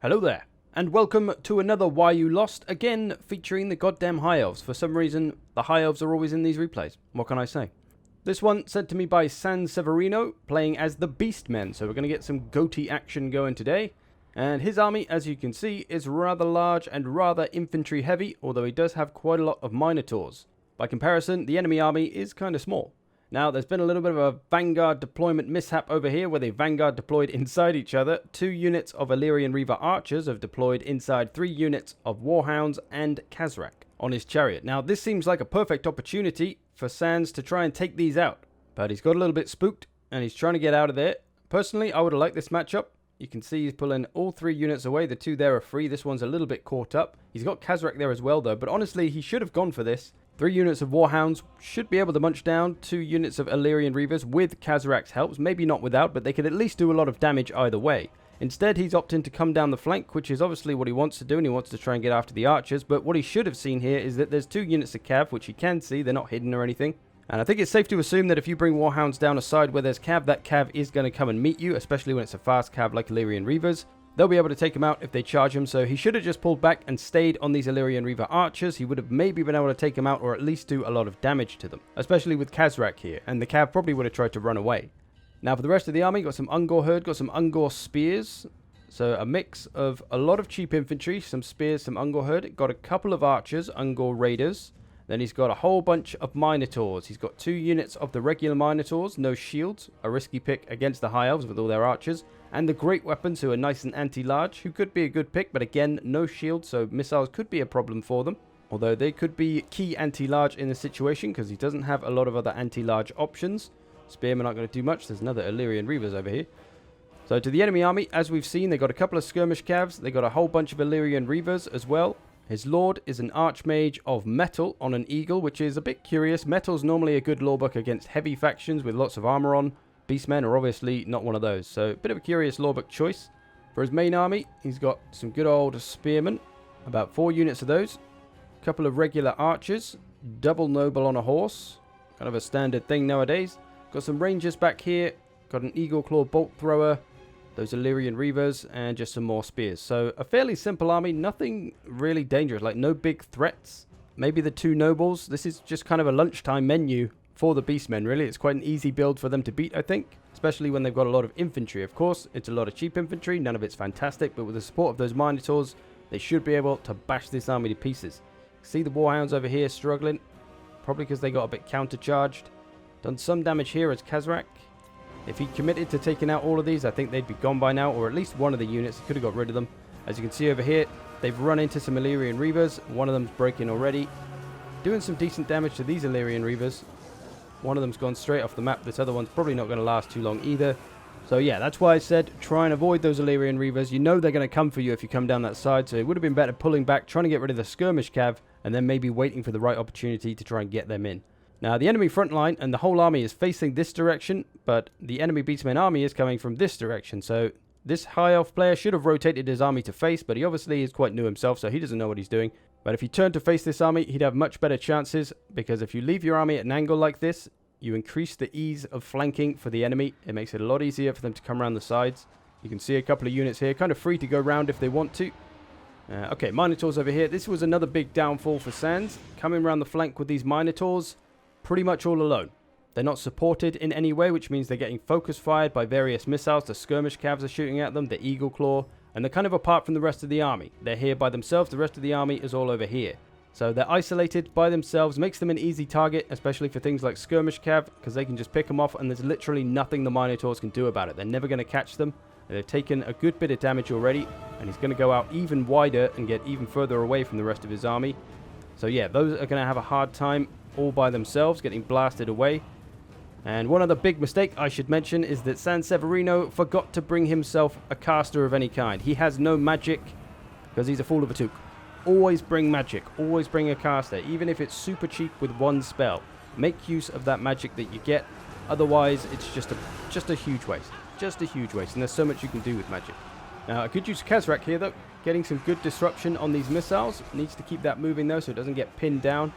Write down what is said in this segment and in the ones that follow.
Hello there, and welcome to another Why You Lost, again featuring the goddamn High Elves. For some reason, the High Elves are always in these replays. What can I say? This one sent to me by San Severino, playing as the Beastmen, so we're going to get some goatee action going today. And his army, as you can see, is rather large and rather infantry heavy, although he does have quite a lot of Minotaurs. By comparison, the enemy army is kind of small. Now, there's been a little bit of a Vanguard deployment mishap over here, where they Vanguard deployed inside each other. 2 units of Illyrian Reaver Archers have deployed inside 3 units of Warhounds and Kazurek on his chariot. Now, this seems like a perfect opportunity for Sans to try and take these out, but he's got a little bit spooked, and he's trying to get out of there. Personally, I would have liked this matchup. You can see he's pulling all 3 units away. The 2 there are free. This one's a little bit caught up. He's got Kazurek there as well, though, but honestly, he should have gone for this. 3 units of Warhounds should be able to munch down 2 units of Illyrian Reavers with Kazurek's helps. Maybe not without, but they could at least do a lot of damage either way. Instead, he's opting to come down the flank, which is obviously what he wants to do, and he wants to try and get after the archers. But what he should have seen here is that there's 2 units of Cav, which he can see. They're not hidden or anything. And I think it's safe to assume that if you bring Warhounds down a side where there's Cav, that Cav is going to come and meet you, especially when it's a fast Cav like Illyrian Reavers. They'll be able to take him out if they charge him, so he should have just pulled back and stayed on these Illyrian Reaver Archers. He would have maybe been able to take him out or at least do a lot of damage to them, especially with Kazurek here, and the Cav probably would have tried to run away. Now for the rest of the army, got some Ungor Herd, got some Ungor Spears, so a mix of a lot of cheap infantry, some Spears, some Ungor Herd, got a couple of Archers, Ungor Raiders. Then he's got a whole bunch of Minotaurs. He's got 2 units of the regular Minotaurs, no shields, a risky pick against the High Elves with all their archers. And the Great Weapons, who are nice and anti-large, who could be a good pick, but again, no shields, so missiles could be a problem for them. Although they could be key anti-large in this situation, because he doesn't have a lot of other anti-large options. Spearmen aren't going to do much. There's another Illyrian Reavers over here. So to the enemy army, as we've seen, they got a couple of skirmish Cavs. They got a whole bunch of Illyrian Reavers as well. His Lord is an Archmage of Metal on an Eagle, which is a bit curious. Metal's normally a good lawbook against heavy factions with lots of armor on. Beastmen are obviously not one of those, so a bit of a curious lawbook choice. For his main army, he's got some good old Spearmen, about 4 units of those. A couple of regular Archers, double Noble on a horse, kind of a standard thing nowadays. Got some Rangers back here, got an Eagle Claw Bolt Thrower, those Illyrian Reavers, and just some more Spears. So a fairly simple army, nothing really dangerous, like no big threats. Maybe the 2 Nobles. This is just kind of a lunchtime menu for the Beastmen, really. It's quite an easy build for them to beat, I think, especially when they've got a lot of infantry. Of course, it's a lot of cheap infantry, none of it's fantastic, but with the support of those Minotaurs, they should be able to bash this army to pieces. See the Warhounds over here struggling, probably because they got a bit countercharged. Done some damage here as Kazurek. If he committed to taking out all of these, I think they'd be gone by now, or at least one of the units. He could have got rid of them. As you can see over here, they've run into some Illyrian Reavers. One of them's breaking already, doing some decent damage to these Illyrian Reavers. One of them's gone straight off the map. This other one's probably not going to last too long either. So yeah, that's why I said try and avoid those Illyrian Reavers. You know they're going to come for you if you come down that side, so it would have been better pulling back, trying to get rid of the skirmish Cav, and then maybe waiting for the right opportunity to try and get them in. Now, the enemy front line and the whole army is facing this direction, but the enemy Beastmen army is coming from this direction. So this High Elf player should have rotated his army to face, but he obviously is quite new himself, so he doesn't know what he's doing. But if he turned to face this army, he'd have much better chances, because if you leave your army at an angle like this, you increase the ease of flanking for the enemy. It makes it a lot easier for them to come around the sides. You can see a couple of units here, kind of free to go around if they want to. Okay, Minotaurs over here. This was another big downfall for Sans. Coming around the flank with these Minotaurs, pretty much all alone. They're not supported in any way, which means they're getting focus fired by various missiles. The skirmish Cavs are shooting at them, the Eagle Claw, and they're kind of apart from the rest of the army. They're here by themselves, the rest of the army is all over here. So they're isolated by themselves, makes them an easy target, especially for things like skirmish Cav, because they can just pick them off and there's literally nothing the Minotaurs can do about it. They're never going to catch them. They've taken a good bit of damage already, and he's going to go out even wider and get even further away from the rest of his army. So yeah, those are going to have a hard time all by themselves, getting blasted away. And one other big mistake I should mention is that San Severino forgot to bring himself a caster of any kind. He has no magic, because he's a fool of a toque. Always bring magic, always bring a caster, even if it's super cheap with 1 spell. Make use of that magic that you get, otherwise it's just a huge waste. Just a huge waste, and there's so much you can do with magic. Now, I could use Kazurek here though, getting some good disruption on these missiles. Needs to keep that moving though so it doesn't get pinned down.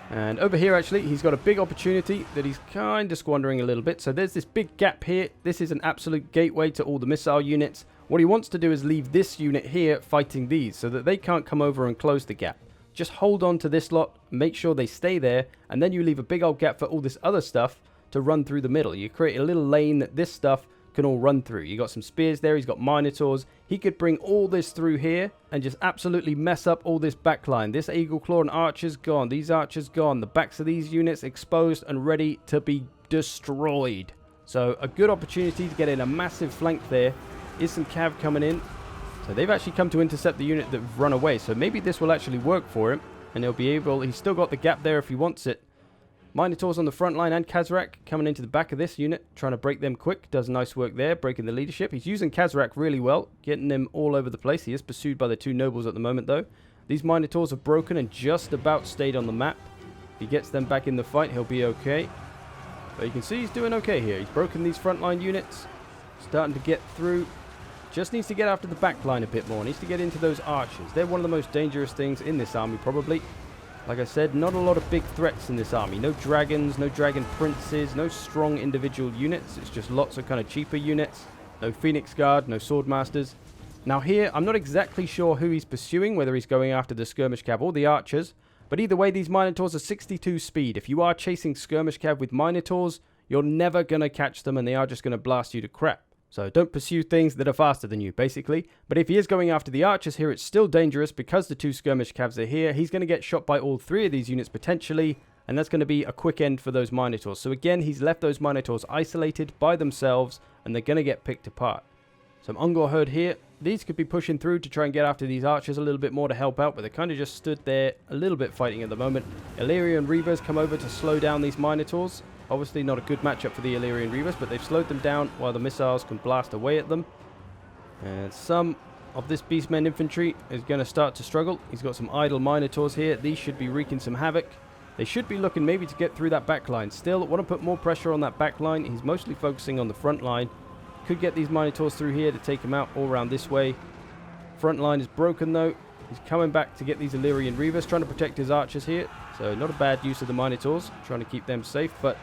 And over here, actually, he's got a big opportunity that he's kind of squandering a little bit. So there's this big gap here. This is an absolute gateway to all the missile units. What he wants to do is leave this unit here fighting these so that they can't come over and close the gap. Just hold on to this lot, make sure they stay there, and then you leave a big old gap for all this other stuff to run through the middle. You create a little lane that this stuff can all run through. You got some spears there, he's got Minotaurs. He could bring all this through here and just absolutely mess up all this backline. This Eagle Claw and Archer's gone. These Archers gone. The backs of these units exposed and ready to be destroyed. So a good opportunity to get in a massive flank there. Is some cav coming in. So they've actually come to intercept the unit that have run away. So maybe this will actually work for him. And he'll be able... He's still got the gap there if he wants it. Minotaurs on the front line and Kazurek coming into the back of this unit. Trying to break them quick. Does nice work there. Breaking the leadership. He's using Kazurek really well. Getting them all over the place. He is pursued by the two nobles at the moment though. These Minotaurs have broken and just about stayed on the map. If he gets them back in the fight, he'll be okay. But you can see he's doing okay here. He's broken these frontline units. Starting to get through. Just needs to get after the back line a bit more. Needs to get into those archers. They're one of the most dangerous things in this army, probably. Like I said, not a lot of big threats in this army. No dragons, no dragon princes, no strong individual units. It's just lots of kind of cheaper units. No Phoenix Guard, no Swordmasters. Now here, I'm not exactly sure who he's pursuing, whether he's going after the Skirmish Cav or the archers. But either way, these Minotaurs are 62 speed. If you are chasing Skirmish Cav with Minotaurs, you're never going to catch them and they are just going to blast you to crap. So don't pursue things that are faster than you, basically. But if he is going after the archers here, it's still dangerous because the two Skirmish Cavs are here. He's going to get shot by all three of these units potentially, and that's going to be a quick end for those Minotaurs. So again, he's left those Minotaurs isolated by themselves, and they're going to get picked apart. Some Ungor herd here. These could be pushing through to try and get after these archers a little bit more to help out, but they're kind of just stood there a little bit fighting at the moment. Illyrian Reavers come over to slow down these Minotaurs. Obviously not a good matchup for the Illyrian Reavers, but they've slowed them down while the missiles can blast away at them. And some of this Beastmen infantry is going to start to struggle. He's got some idle Minotaurs here. These should be wreaking some havoc. They should be looking maybe to get through that back line. Still, want to put more pressure on that back line. He's mostly focusing on the front line. Could get these Minotaurs through here to take him out all around this way. Front line is broken though. He's coming back to get these Illyrian Reavers, trying to protect his archers here. So not a bad use of the Minotaurs, trying to keep them safe, but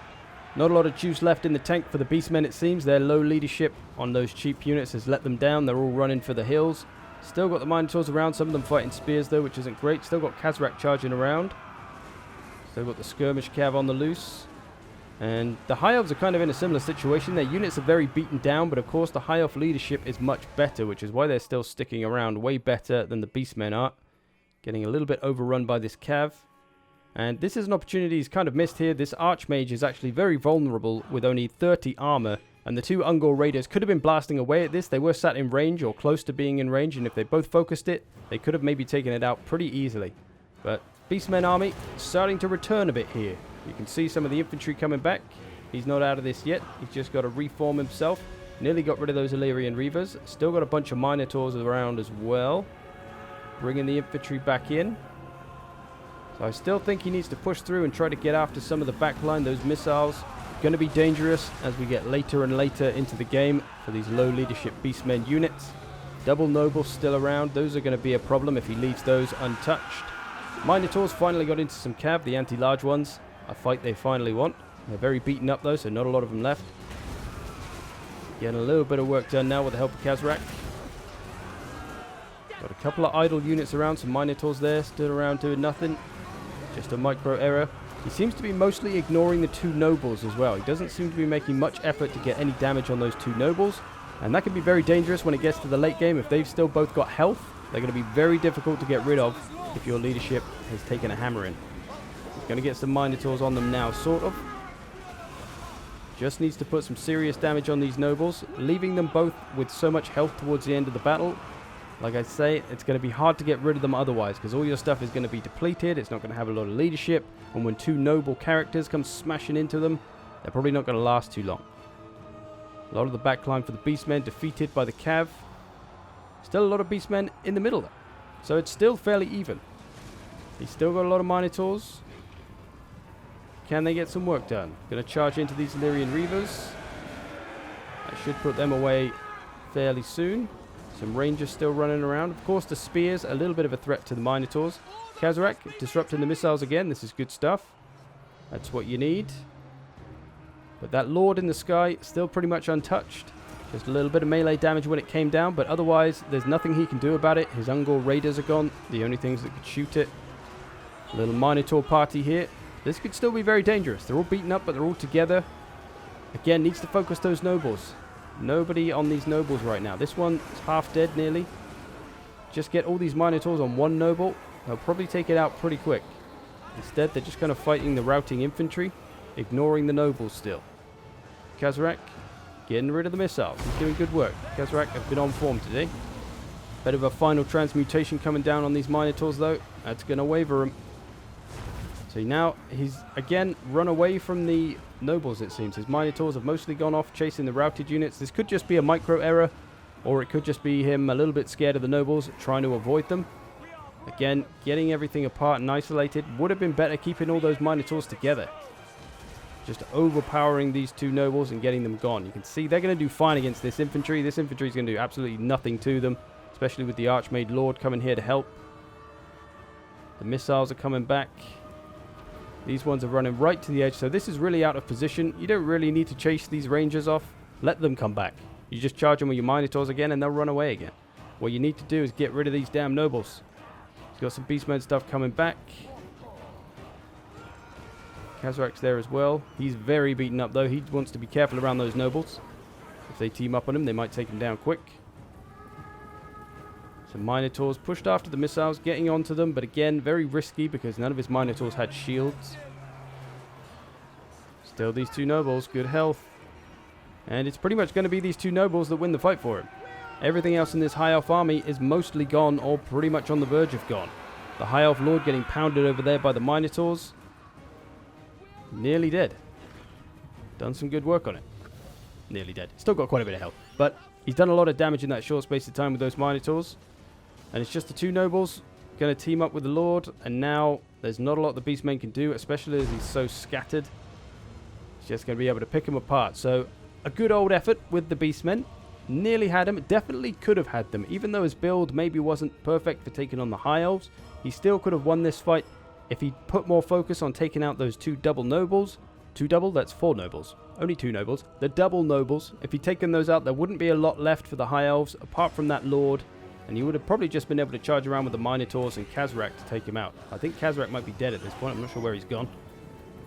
not a lot of juice left in the tank for the Beastmen, it seems. Their low leadership on those cheap units has let them down. They're all running for the hills. Still got the Minotaurs around, some of them fighting spears though, which isn't great. Still got Kazurek charging around. Still got the Skirmish Cav on the loose. And the High Elves are kind of in a similar situation. Their units are very beaten down, but of course the High Elf leadership is much better, which is why they're still sticking around way better than the Beastmen are. Getting a little bit overrun by this Cav. And this is an opportunity he's kind of missed here. This Archmage is actually very vulnerable with only 30 armor. And the two Ungor Raiders could have been blasting away at this. They were sat in range or close to being in range. And if they both focused it, they could have maybe taken it out pretty easily. But Beastmen army starting to return a bit here. You can see some of the infantry coming back. He's not out of this yet. He's just got to reform himself. Nearly got rid of those Illyrian Reavers. Still got a bunch of Minotaurs around as well. Bringing the infantry back in. So I still think he needs to push through and try to get after some of the backline. Those missiles going to be dangerous as we get later and later into the game for these low leadership Beastmen units. Double Nobles still around. Those are going to be a problem if he leaves those untouched. Minotaurs finally got into some cav, the anti-large ones. A fight they finally want. They're very beaten up though, so not a lot of them left. Getting a little bit of work done now with the help of Kazurek. Got a couple of idle units around, some Minotaurs there, stood around doing nothing. Just a micro error. He seems to be mostly ignoring the two nobles as well. He doesn't seem to be making much effort to get any damage on those two nobles. And that can be very dangerous when it gets to the late game. If they've still both got health, they're going to be very difficult to get rid of if your leadership has taken a hammer in. He's going to get some Minotaurs on them now, sort of. Just needs to put some serious damage on these nobles, leaving them both with so much health towards the end of the battle. Like I say, it's going to be hard to get rid of them otherwise, because all your stuff is going to be depleted. It's not going to have a lot of leadership, and when two noble characters come smashing into them, they're probably not going to last too long. A lot of the backline for the Beastmen defeated by the Cav. Still a lot of Beastmen in the middle though, so it's still fairly even. He's still got a lot of Minotaurs. Can they get some work done? Going to charge into these Illyrian Reavers. I should put them away fairly soon. Some Rangers still running around. Of course, the Spears, a little bit of a threat to the Minotaurs. Kazurek disrupting the missiles again. This is good stuff. That's what you need. But that Lord in the sky, still pretty much untouched. Just a little bit of melee damage when it came down, but otherwise there's nothing he can do about it. His Ungor Raiders are gone, the only things that could shoot it. A little Minotaur party here. This could still be very dangerous. They're all beaten up, but they're all together. Again, needs to focus those nobles. Nobody on these nobles right now. This one is half dead nearly. Just get all these Minotaurs on one noble. They'll probably take it out pretty quick. Instead, they're just kind of fighting the routing infantry, ignoring the nobles still. Kazurek getting rid of the missiles. He's doing good work. Kazurek have been on form today. Bit of a final transmutation coming down on these Minotaurs though. That's going to waver him. So now he's again run away from the nobles, it seems. His Minotaurs have mostly gone off chasing the routed units. This could just be a micro error, or it could just be him a little bit scared of the nobles, trying to avoid them. Again, getting everything apart and isolated. Would have been better keeping all those Minotaurs together. Just overpowering these two nobles and getting them gone. You can see they're going to do fine against this infantry. This infantry is going to do absolutely nothing to them, especially with the Archmage Lord coming here to help. The missiles are coming back. These ones are running right to the edge, so this is really out of position. You don't really need to chase these Rangers off. Let them come back. You just charge them with your Minotaurs again and they'll run away again. What you need to do is get rid of these damn nobles. He's got some Beastmen stuff coming back. Kazurek's there as well. He's very beaten up though. He wants to be careful around those nobles. If they team up on him, they might take him down quick. Some Minotaurs pushed after the missiles, getting onto them, but again, very risky because none of his Minotaurs had shields. Still these two nobles, good health. And it's pretty much going to be these two nobles that win the fight for him. Everything else in this High Elf army is mostly gone or pretty much on the verge of gone. The High Elf Lord getting pounded over there by the Minotaurs. Nearly dead. Done some good work on it. Nearly dead. Still got quite a bit of health. But he's done a lot of damage in that short space of time with those Minotaurs. And it's just the two nobles going to team up with the Lord. And now there's not a lot the Beastmen can do, especially as he's so scattered. He's just going to be able to pick him apart. So a good old effort with the Beastmen. Nearly had him. Definitely could have had them. Even though his build maybe wasn't perfect for taking on the High Elves, he still could have won this fight if he put more focus on taking out those two double nobles. Two double? That's four nobles. Only two nobles. The double nobles. If he'd taken those out, there wouldn't be a lot left for the High Elves, apart from that Lord. And you would have probably just been able to charge around with the Minotaurs and Kazurek to take him out. I think Kazurek might be dead at this point. I'm not sure where he's gone.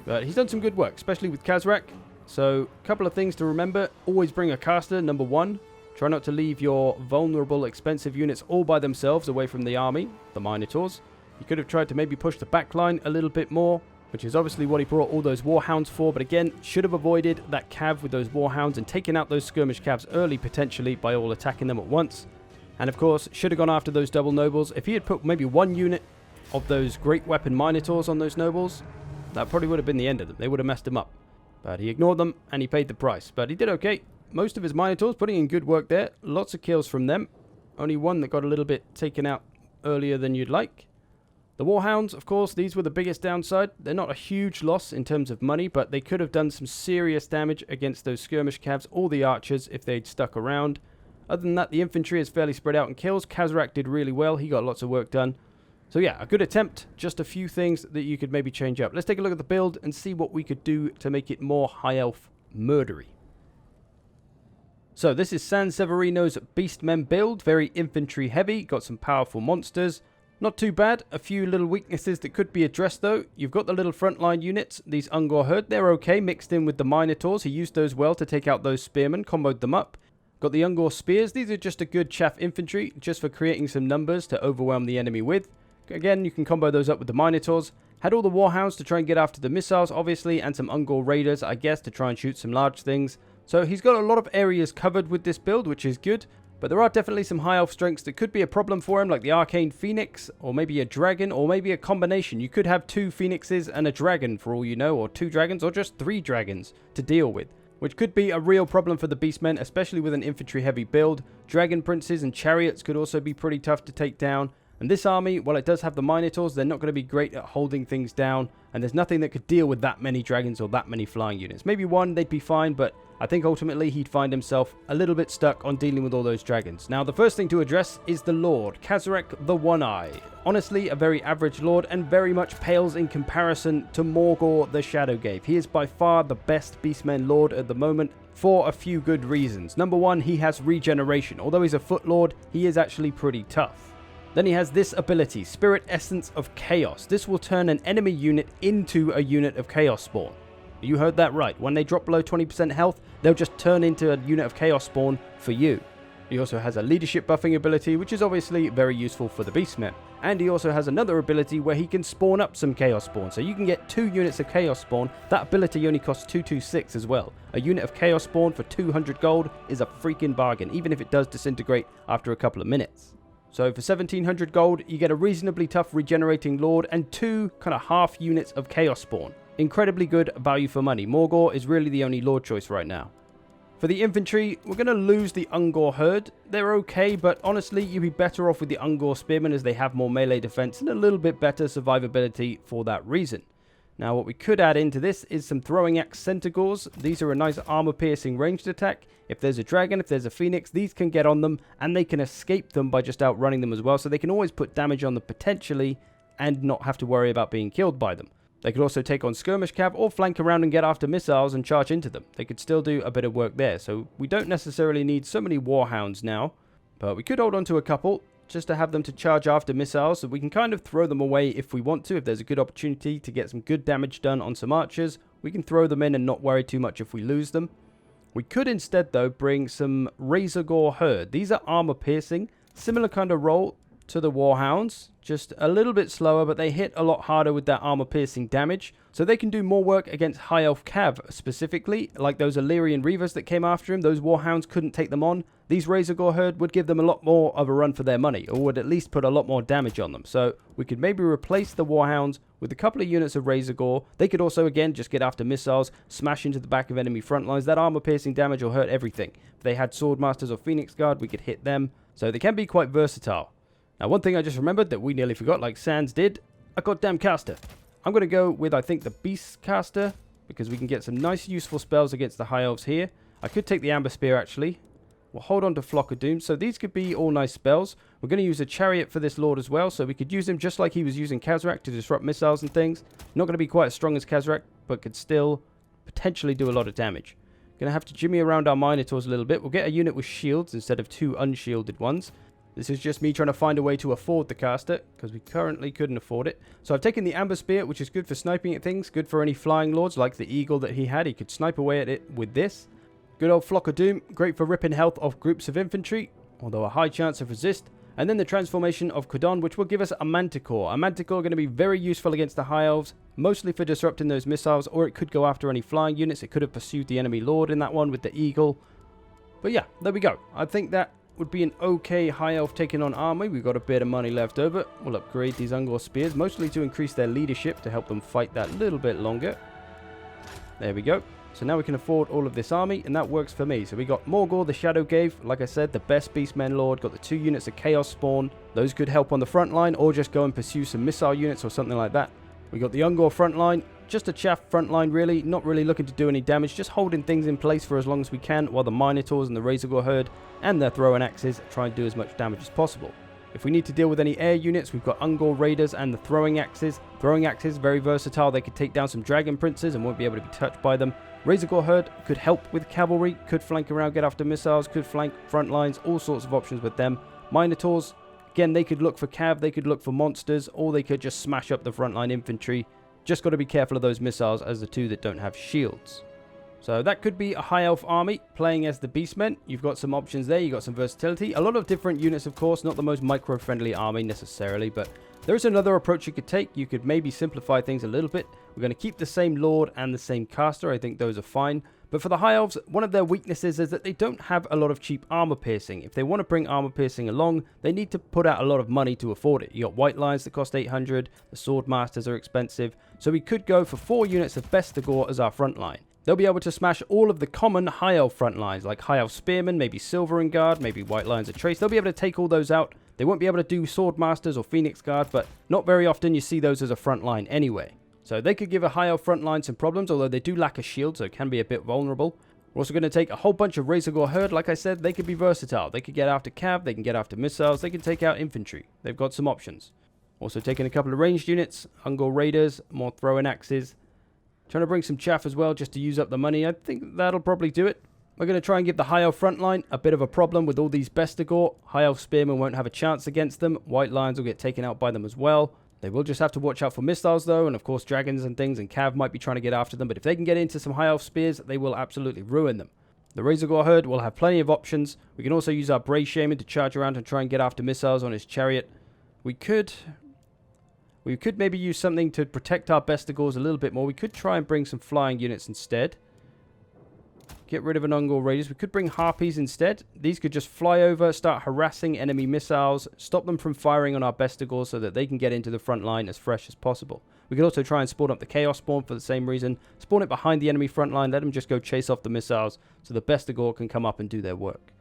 But he's done some good work, especially with Kazurek. So, a couple of things to remember. Always bring a caster, number one. Try not to leave your vulnerable, expensive units all by themselves away from the army, the Minotaurs. You could have tried to maybe push the backline a little bit more, which is obviously what he brought all those Warhounds for. But again, should have avoided that cav with those Warhounds and taken out those skirmish cavs early, potentially, by all attacking them at once. And of course, should have gone after those double nobles. If he had put maybe one unit of those great weapon Minotaurs on those nobles, that probably would have been the end of them. They would have messed him up. But he ignored them, and he paid the price. But he did okay. Most of his Minotaurs putting in good work there. Lots of kills from them. Only one that got a little bit taken out earlier than you'd like. The Warhounds, of course, these were the biggest downside. They're not a huge loss in terms of money, but they could have done some serious damage against those skirmish cavs or the archers if they'd stuck around. Other than that, the infantry is fairly spread out in kills. Kazurek did really well. He got lots of work done. So yeah, a good attempt. Just a few things that you could maybe change up. Let's take a look at the build and see what we could do to make it more High Elf murdery. So this is San Severino's Beastmen build. Very infantry heavy. Got some powerful monsters. Not too bad. A few little weaknesses that could be addressed though. You've got the little frontline units. These Ungor Herd, they're okay. Mixed in with the Minotaurs. He used those well to take out those spearmen. Comboed them up. Got the Ungor Spears. These are just a good chaff infantry. Just for creating some numbers to overwhelm the enemy with. Again, you can combo those up with the Minotaurs. Had all the Warhounds to try and get after the missiles, obviously. And some Ungor Raiders, I guess, to try and shoot some large things. So he's got a lot of areas covered with this build, which is good. But there are definitely some high elf strengths that could be a problem for him, like the Arcane Phoenix, or maybe a Dragon, or maybe a combination. You could have 2 Phoenixes and a Dragon, for all you know, or 2 Dragons, or just 3 Dragons to deal with, which could be a real problem for the Beastmen, especially with an infantry-heavy build. Dragon Princes and Chariots could also be pretty tough to take down. And this army, while it does have the Minotaurs, they're not going to be great at holding things down, and there's nothing that could deal with that many Dragons or that many flying units. Maybe one, they'd be fine, but I think ultimately he'd find himself a little bit stuck on dealing with all those dragons. Now, the first thing to address is the Lord, Kazurek the One-Eye. Honestly, a very average Lord and very much pales in comparison to Morgor the Shadowgave. He is by far the best Beastmen Lord at the moment. for a few good reasons. Number one, he has regeneration. Although he's a Foot Lord, he is actually pretty tough. Then he has this ability, Spirit Essence of Chaos. This will turn an enemy unit into a unit of Chaos Spawn. You heard that right. When they drop below 20% health, they'll just turn into a unit of Chaos Spawn for you. He also has a leadership buffing ability, which is obviously very useful for the Beastmen. And he also has another ability where he can spawn up some Chaos Spawn. So you can get 2 units of Chaos Spawn. That ability only costs 226 as well. A unit of Chaos Spawn for 200 gold is a freaking bargain, even if it does disintegrate after a couple of minutes. So for 1700 gold, you get a reasonably tough regenerating Lord and 2 kind of half units of Chaos Spawn. Incredibly good value for money. Morgor is really the only Lord choice right now. For the infantry, we're going to lose the Ungor Herd. They're okay, but honestly, you'd be better off with the Ungor Spearmen as they have more melee defense and a little bit better survivability for that reason. Now, what we could add into this is some Throwing Axe Centigores. These are a nice armor-piercing ranged attack. If there's a dragon, if there's a phoenix, these can get on them, and they can escape them by just outrunning them as well, so they can always put damage on them potentially and not have to worry about being killed by them. They could also take on skirmish cav or flank around and get after missiles and charge into them. They could still do a bit of work there, so we don't necessarily need so many warhounds now, but we could hold on to a couple just to have them to charge after missiles, so we can kind of throw them away if we want to. If there's a good opportunity to get some good damage done on some archers, we can throw them in and not worry too much if we lose them. We could instead, though, bring some Razorgore Herd. These are armor piercing, similar kind of role to the Warhounds, just a little bit slower, but they hit a lot harder with that armor piercing damage, so they can do more work against High Elf Cav specifically, like those Illyrian Reavers that came after him. Those Warhounds couldn't take them on. These Razorgore Herd would give them a lot more of a run for their money, or would at least put a lot more damage on them. So we could maybe replace the Warhounds with a couple of units of Razorgore. They could also, again, just get after missiles, smash into the back of enemy front lines. That armor piercing damage will hurt everything. If they had Swordmasters or Phoenix Guard, we could hit them. So they can be quite versatile. Now, one thing I just remembered that we nearly forgot, like Sans did, a goddamn caster. I'm going to go with, I think, the Beast Caster, because we can get some nice useful spells against the High Elves here. I could take the Amber Spear, actually. We'll hold on to Flock of Doom, so these could be all nice spells. We're going to use a Chariot for this Lord as well, so we could use him just like he was using Kazurek to disrupt missiles and things. Not going to be quite as strong as Kazurek, but could still potentially do a lot of damage. Going to have to jimmy around our Minotaurs a little bit. We'll get a unit with shields instead of 2 unshielded ones. This is just me trying to find a way to afford the caster, because we currently couldn't afford it. So I've taken the Amber Spear, which is good for sniping at things, good for any flying lords like the Eagle that he had. He could snipe away at it with this. Good old Flock of Doom, great for ripping health off groups of infantry, although a high chance of resist. And then the transformation of Kudon, which will give us a Manticore. A Manticore going to be very useful against the High Elves, mostly for disrupting those missiles, or it could go after any flying units. It could have pursued the enemy lord in that one with the Eagle. But yeah, there we go. I think that would be an okay High Elf taking on army. We've got a bit of money left over. We'll upgrade these Ungor Spears, mostly to increase their leadership to help them fight that little bit longer. There we go. So now we can afford all of this army, and that works for me. So we got Morgor, the Shadow Gave, like I said, the best Beastmen Lord, got the 2 units of Chaos Spawn. Those could help on the front line, or just go and pursue some missile units or something like that. We got the Ungor front line, just a chaff front line really, not really looking to do any damage, just holding things in place for as long as we can, while the Minotaurs and the Razorgore Herd and their throwing axes try and do as much damage as possible. If we need to deal with any air units, we've got Ungor Raiders and the throwing axes. Throwing axes, very versatile, they could take down some Dragon Princes and won't be able to be touched by them. Razorgore Herd could help with cavalry, could flank around, get after missiles, could flank front lines, all sorts of options with them. Minotaurs, again, they could look for cav, they could look for monsters, or they could just smash up the frontline infantry. Just got to be careful of those missiles as the 2 that don't have shields. So that could be a High Elf army playing as the Beastmen. You've got some options there, you've got some versatility. A lot of different units, of course, not the most micro-friendly army necessarily, but there is another approach you could take. You could maybe simplify things a little bit. We're going to keep the same Lord and the same caster. I think those are fine. But for the High Elves, one of their weaknesses is that they don't have a lot of cheap armor piercing. If they want to bring armor piercing along, they need to put out a lot of money to afford it. You got White Lions that cost 800, the Sword Masters are expensive, so we could go for 4 units of Bestigor as our front line. They'll be able to smash all of the common High Elf front lines, like High Elf Spearmen, maybe Silvering Guard, maybe White Lions of Trace. They'll be able to take all those out. They won't be able to do Sword Masters or Phoenix Guard, but not very often you see those as a front line anyway. So they could give a High Elf front line some problems, although they do lack a shield, so it can be a bit vulnerable. We're also going to take a whole bunch of Razorgore Herd. Like I said, they could be versatile. They could get after cav, they can get after missiles, they can take out infantry. They've got some options. Also taking a couple of ranged units, Ungor Raiders, more throwing axes. Trying to bring some chaff as well, just to use up the money. I think that'll probably do it. we're going to try and give the High Elf front line a bit of a problem with all these Bestigor. High Elf Spearmen won't have a chance against them. White Lions will get taken out by them as well. They will just have to watch out for missiles though, and of course dragons and things, and Cav might be trying to get after them, but if they can get into some High Elf Spears, they will absolutely ruin them. The Razorgore herd will have plenty of options. We can also use our Brave Shaman to charge around and try and get after missiles on his chariot. We could maybe use something to protect our Bestigors a little bit more. We could try and bring some flying units instead. Get rid of an Ungor Raiders. We could bring Harpies instead. These could just fly over, start harassing enemy missiles, stop them from firing on our Bestigors so that they can get into the front line as fresh as possible. We could also try and spawn up the Chaos Spawn for the same reason. Spawn it behind the enemy front line, let them just go chase off the missiles so the Bestigor can come up and do their work.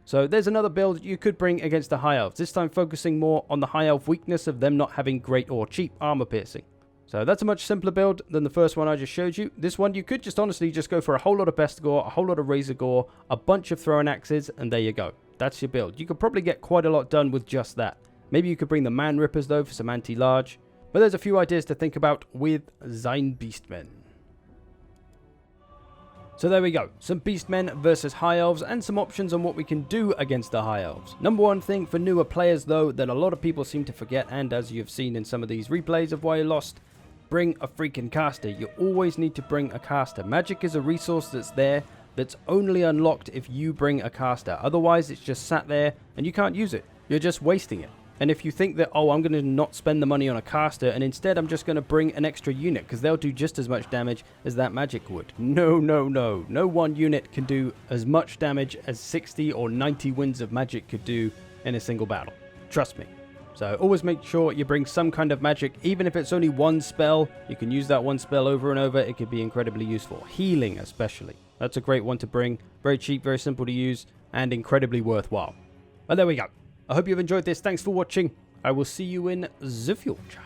So there's another build you could bring against the High Elves, this time focusing more on the High Elf weakness of them not having great or cheap armor piercing. So that's a much simpler build than the first one I just showed you. This one, you could just honestly just go for a whole lot of Bestigor, a whole lot of Razorgore, a bunch of throwing axes, and there you go. That's your build. You could probably get quite a lot done with just that. Maybe you could bring the Man Rippers, though, for some anti-large. But there's a few ideas to think about with Sein Beastmen. So there we go. Some Beastmen versus High Elves, and some options on what we can do against the High Elves. Number one thing for newer players, though, that a lot of people seem to forget, and as you've seen in some of these replays of Why You Lost, bring a freaking caster. You always need to bring a caster. Magic is a resource that's there, that's only unlocked if you bring a caster. Otherwise, it's just sat there and you can't use it. You're just wasting it. And if you think that, oh, I'm going to not spend the money on a caster and instead I'm just going to bring an extra unit because they'll do just as much damage as that magic would. No, no, no. No one unit can do as much damage as 60 or 90 winds of magic could do in a single battle. Trust me. So always make sure you bring some kind of magic, even if it's only one spell. You can use that one spell over and over. It could be incredibly useful. Healing especially. That's a great one to bring. Very cheap, very simple to use, and incredibly worthwhile. But there we go. I hope you've enjoyed this. Thanks for watching. I will see you in the future.